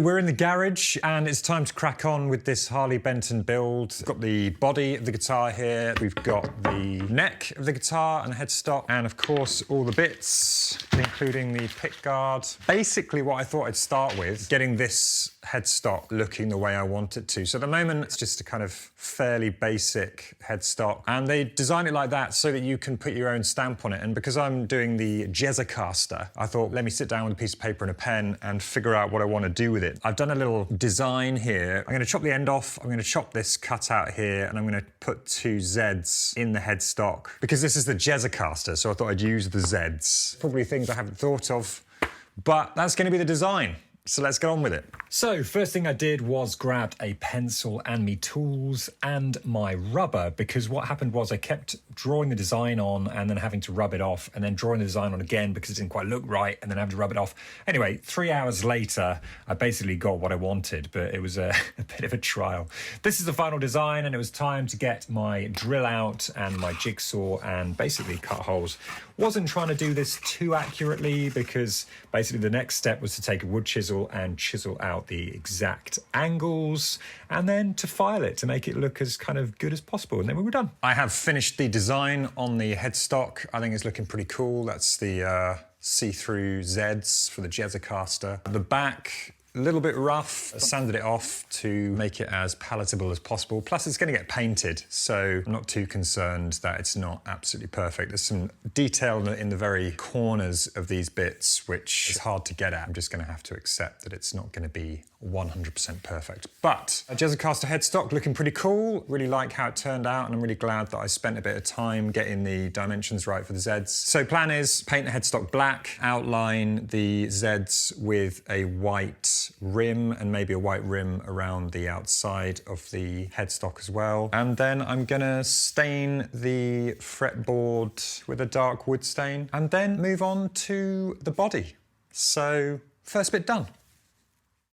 We're in the garage and it's time to crack on with this Harley Benton build. We've got the body of the guitar here, we've got the neck of the guitar and headstock, and of course all the bits, including the pick guard. Basically what I thought I'd start with, getting this headstock looking the way I want it to. So at the moment it's just a kind of fairly basic headstock, and they design it like that so that you can put your own stamp on it. And because I'm doing the Jezzacaster, I thought let me sit down with a piece of paper and a pen and figure out what I want to do with it. I've done a little design here. I'm going to chop the end off, I'm going to chop this cutout here, and I'm going to put two Zs in the headstock because this is the Jezzacaster, so I thought I'd use the Zs. Probably things I haven't thought of, but that's going to be the design. So let's get on with it. So first thing I did was grabbed a pencil and me tools and my rubber, because what happened was I kept drawing the design on and then having to rub it off, and then drawing the design on again because it didn't quite look right, and then having to rub it off. Anyway, 3 hours later, I basically got what I wanted, but it was a bit of a trial. This is the final design, and it was time to get my drill out and my jigsaw and basically cut holes. Wasn't trying to do this too accurately because basically the next step was to take a wood chisel and chisel out the exact angles, and then to file it to make it look as kind of good as possible, and then we were done. I have finished the design on the headstock. I think it's looking pretty cool. That's the see-through Zs for the Jezzacaster. The back, a little bit rough. I sanded it off to make it as palatable as possible. Plus it's going to get painted, so I'm not too concerned that it's not absolutely perfect. There's some detail in the very corners of these bits which is hard to get at. I'm just going to have to accept that it's not going to be 100% perfect. But a Jezzacaster headstock looking pretty cool. Really like how it turned out, and I'm really glad that I spent a bit of time getting the dimensions right for the Zs. So plan is paint the headstock black, outline the Zs with a white rim and maybe a white rim around the outside of the headstock as well. And then I'm gonna stain the fretboard with a dark wood stain and then move on to the body. So first bit done.